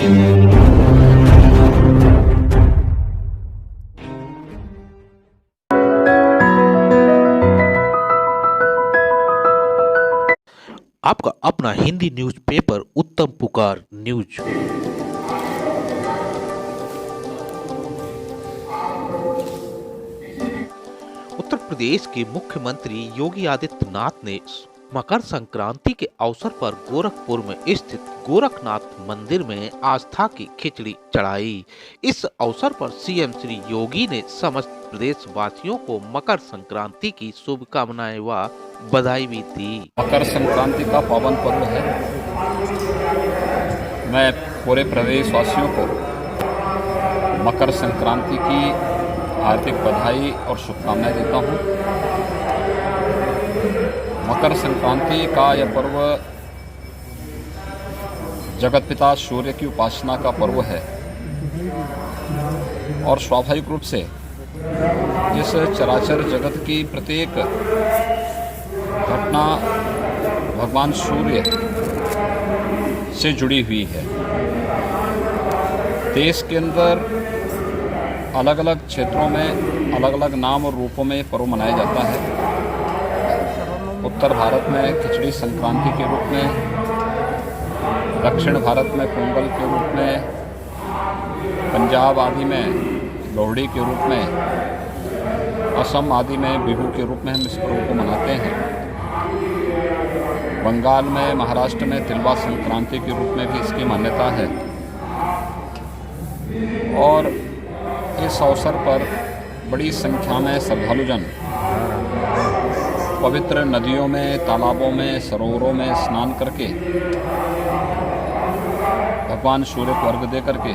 आपका अपना हिंदी न्यूज़पेपर उत्तम पुकार न्यूज। उत्तर प्रदेश के मुख्यमंत्री योगी आदित्यनाथ ने मकर संक्रांति के अवसर पर गोरखपुर में स्थित गोरखनाथ मंदिर में आस्था की खिचड़ी चढ़ाई। इस अवसर पर सीएम श्री योगी ने समस्त प्रदेश वासियों को मकर संक्रांति की शुभकामनाएं व बधाई भी दी। मकर संक्रांति का पावन पर्व है। मैं पूरे प्रदेश वासियों को मकर संक्रांति की हार्दिक बधाई और शुभकामनाएं देता हूं। मकर संक्रांति का यह पर्व जगत पिता सूर्य की उपासना का पर्व है और स्वाभाविक रूप से इस चराचर जगत की प्रत्येक घटना भगवान सूर्य से जुड़ी हुई है। देश के अंदर अलग अलग क्षेत्रों में अलग अलग नाम और रूपों में पर्व मनाया जाता है। उत्तर भारत में खिचड़ी संक्रांति के रूप में, दक्षिण भारत में पोंगल के रूप में, पंजाब आदि में लोहड़ी के रूप में, असम आदि में बिहू के रूप में हम इस पर्व को मनाते हैं। बंगाल में, महाराष्ट्र में तिलवा संक्रांति के रूप में भी इसकी मान्यता है। और इस अवसर पर बड़ी संख्या में श्रद्धालुजन पवित्र नदियों में, तालाबों में, सरोवरों में स्नान करके भगवान सूर्य को अर्घ्य दे करके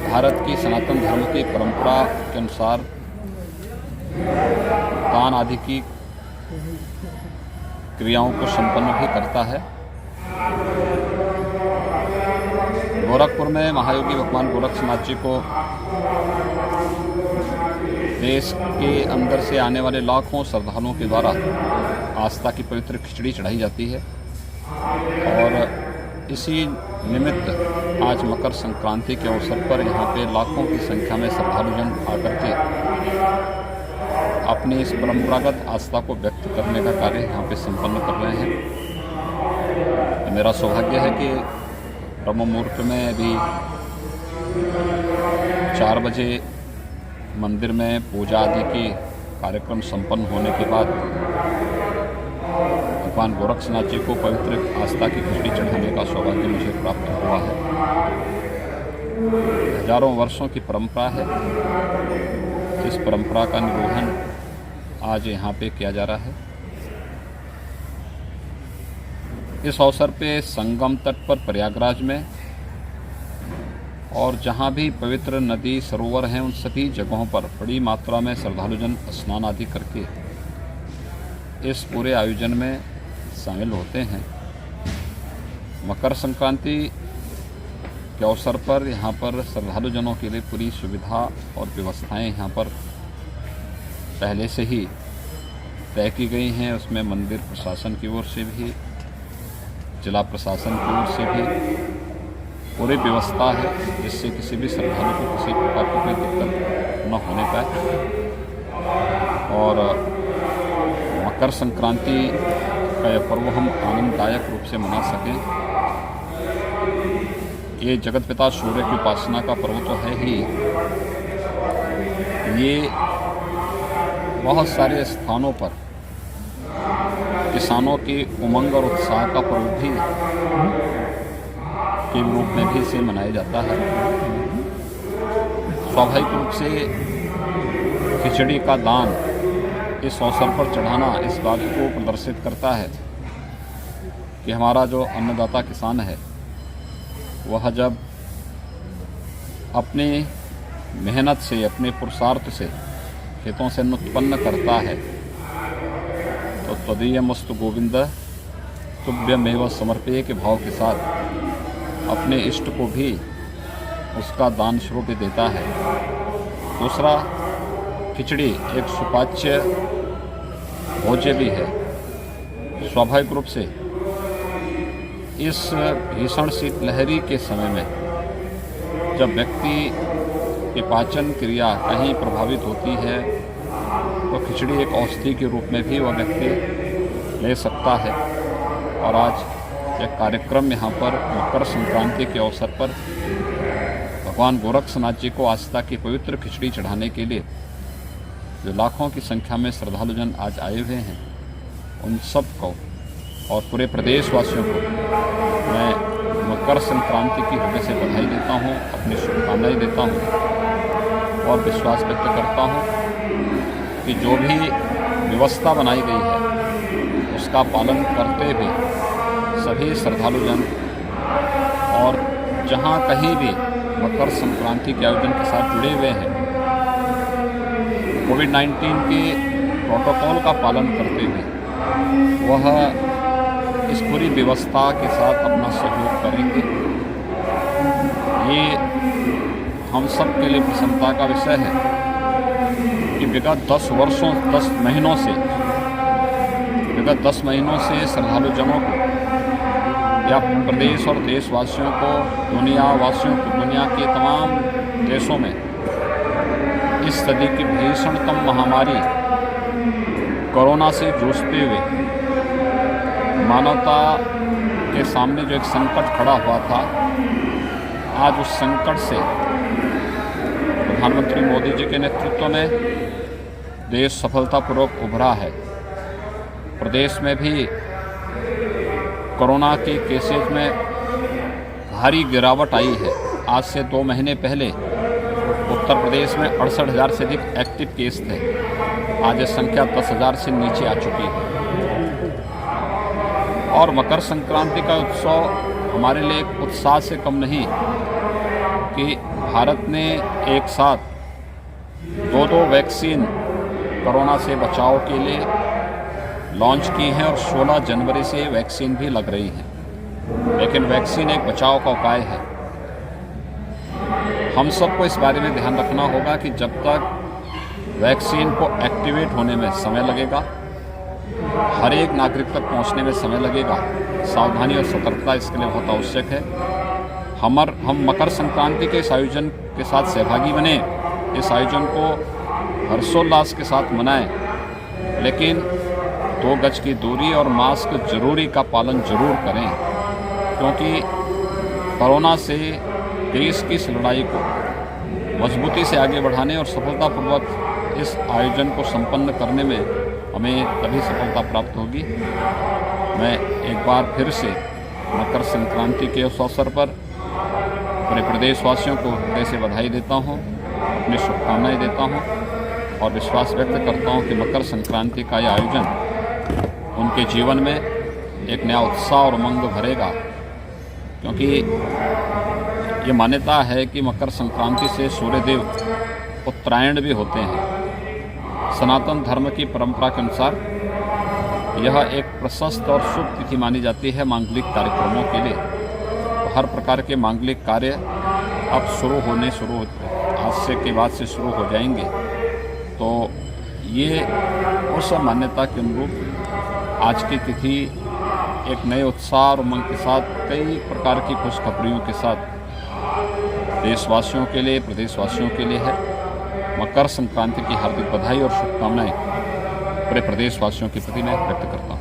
भारत की सनातन धर्म की परंपरा के अनुसार दान आदि की क्रियाओं को संपन्न भी करता है। गोरखपुर में महायोगी भगवान गोरक्षनाथ जी को देश के अंदर से आने वाले लाखों श्रद्धालुओं के द्वारा आस्था की पवित्र खिचड़ी चढ़ाई जाती है और इसी निमित्त आज मकर संक्रांति के अवसर पर यहाँ पे लाखों की संख्या में श्रद्धालुजन आकर के अपनी इस परंपरागत आस्था को व्यक्त करने का कार्य यहाँ पे संपन्न कर रहे हैं। मेरा सौभाग्य है कि ब्रह्म मुहूर्त में अभी 4 बजे मंदिर में पूजा आदि की कार्यक्रम संपन्न होने के बाद भगवान गोरक्षनाथ जी को पवित्र आस्था की खिचड़ी चढ़ाने का सौभाग्य मुझे प्राप्त हुआ है। हजारों वर्षों की परंपरा है। इस परंपरा का निर्वहन आज यहाँ पे किया जा रहा है। इस अवसर पे संगम तट पर प्रयागराज में और जहाँ भी पवित्र नदी सरोवर हैं उन सभी जगहों पर बड़ी मात्रा में श्रद्धालुजन स्नान आदि करके इस पूरे आयोजन में शामिल होते हैं। मकर संक्रांति के अवसर पर यहाँ पर श्रद्धालुजनों के लिए पूरी सुविधा और व्यवस्थाएं यहाँ पर पहले से ही तय की गई हैं। उसमें मंदिर प्रशासन की ओर से भी, जिला प्रशासन की ओर से भी पूरी व्यवस्था है जिससे किसी भी श्रद्धालु को किसी प्रकार की कोई दिक्कत न होने पाए और मकर संक्रांति का यह पर्व हम आनंददायक रूप से मना सकें। ये जगत पिता सूर्य की उपासना का पर्व तो है ही, ये बहुत सारे स्थानों पर किसानों की उमंग और उत्साह का पर्व भी के रूप में भी इसे मनाया जाता है। स्वाभाविक रूप से खिचड़ी का दान इस अवसर पर चढ़ाना इस बात को प्रदर्शित करता है कि हमारा जो अन्नदाता किसान है वह जब अपनी मेहनत से, अपने पुरुषार्थ से खेतों से उत्पन्न करता है तो त्वदीयमस्तु गोविंद तुभ्यमेव समर्पये के भाव के साथ अपने इष्ट को भी उसका दान स्वरूप देता है। दूसरा, खिचड़ी एक सुपाच्य भोज्य भी है। स्वाभाविक रूप से इस भीषण शीतलहरी के समय में जब व्यक्ति की पाचन क्रिया कहीं प्रभावित होती है तो खिचड़ी एक औषधि के रूप में भी वह व्यक्ति ले सकता है। और आज एक कार्यक्रम यहाँ पर मकर संक्रांति के अवसर पर भगवान गोरक्षनाथ जी को आस्था की पवित्र खिचड़ी चढ़ाने के लिए जो लाखों की संख्या में श्रद्धालुजन आज आए हुए हैं, उन सब को और पूरे प्रदेशवासियों को मैं मकर संक्रांति की हृदय से बधाई देता हूँ, अपनी शुभकामनाएं देता हूँ और विश्वास व्यक्त करता हूँ कि जो भी व्यवस्था बनाई गई है उसका पालन करते हुए सभी श्रद्धालुजन और जहाँ कहीं भी मकर संक्रांति के आयोजन के साथ जुड़े हुए हैं, कोविड-19 के प्रोटोकॉल का पालन करते हुए वह इस पूरी व्यवस्था के साथ अपना सहयोग करेंगे। ये हम सब के लिए प्रसन्नता का विषय है कि विगत 10 महीनों से श्रद्धालुजनों को या प्रदेश और देशवासियों को, दुनिया के तमाम देशों में इस सदी की भीषणतम महामारी कोरोना से जूझते हुए मानवता के सामने जो एक संकट खड़ा हुआ था, आज उस संकट से प्रधानमंत्री मोदी जी के नेतृत्व में देश सफलतापूर्वक उभरा है। प्रदेश में भी कोरोना के केसेज में भारी गिरावट आई है। आज से 2 महीने पहले उत्तर प्रदेश में 68,000 से अधिक एक्टिव केस थे, आज ये संख्या 10,000 से नीचे आ चुकी है। और मकर संक्रांति का उत्सव हमारे लिए एक उत्साह से कम नहीं कि भारत ने एक साथ 2 वैक्सीन कोरोना से बचाव के लिए लॉन्च की हैं और 16 जनवरी से वैक्सीन भी लग रही हैं। लेकिन वैक्सीन एक बचाव का उपाय है। हम सबको इस बारे में ध्यान रखना होगा कि जब तक वैक्सीन को एक्टिवेट होने में समय लगेगा, हर एक नागरिक तक पहुंचने में समय लगेगा, सावधानी और सतर्कता इसके लिए बहुत आवश्यक है। हम मकर संक्रांति के इस आयोजन के साथ सहभागी बने, इस आयोजन को हर्षोल्लास के साथ मनाएं, लेकिन 2 गज की दूरी और मास्क जरूरी का पालन जरूर करें, क्योंकि कोरोना से देश की इस लड़ाई को मजबूती से आगे बढ़ाने और सफलतापूर्वक इस आयोजन को संपन्न करने में हमें तभी सफलता प्राप्त होगी। मैं एक बार फिर से मकर संक्रांति के उस अवसर पर पूरे प्रदेशवासियों को हृदय से बधाई देता हूँ, अपनी शुभकामनाएं देता हूँ और विश्वास व्यक्त करता हूँ कि मकर संक्रांति का यह आयोजन उनके जीवन में एक नया उत्साह और उमंग भरेगा, क्योंकि ये मान्यता है कि मकर संक्रांति से सूर्यदेव उत्तरायण भी होते हैं। सनातन धर्म की परंपरा के अनुसार यह एक प्रशस्त और शुभ तिथि मानी जाती है मांगलिक कार्यक्रमों के लिए। तो हर प्रकार के मांगलिक कार्य अब आज से के बाद से शुरू हो जाएंगे। तो ये उस मान्यता के अनुरूप आज की तिथि एक नए उत्साह और उमंग के साथ कई प्रकार की खुशखबरियों के साथ देशवासियों के लिए, प्रदेशवासियों के लिए है। मकर संक्रांति की हार्दिक बधाई और शुभकामनाएं पूरे प्रदेशवासियों के प्रति मैं व्यक्त करता हूँ।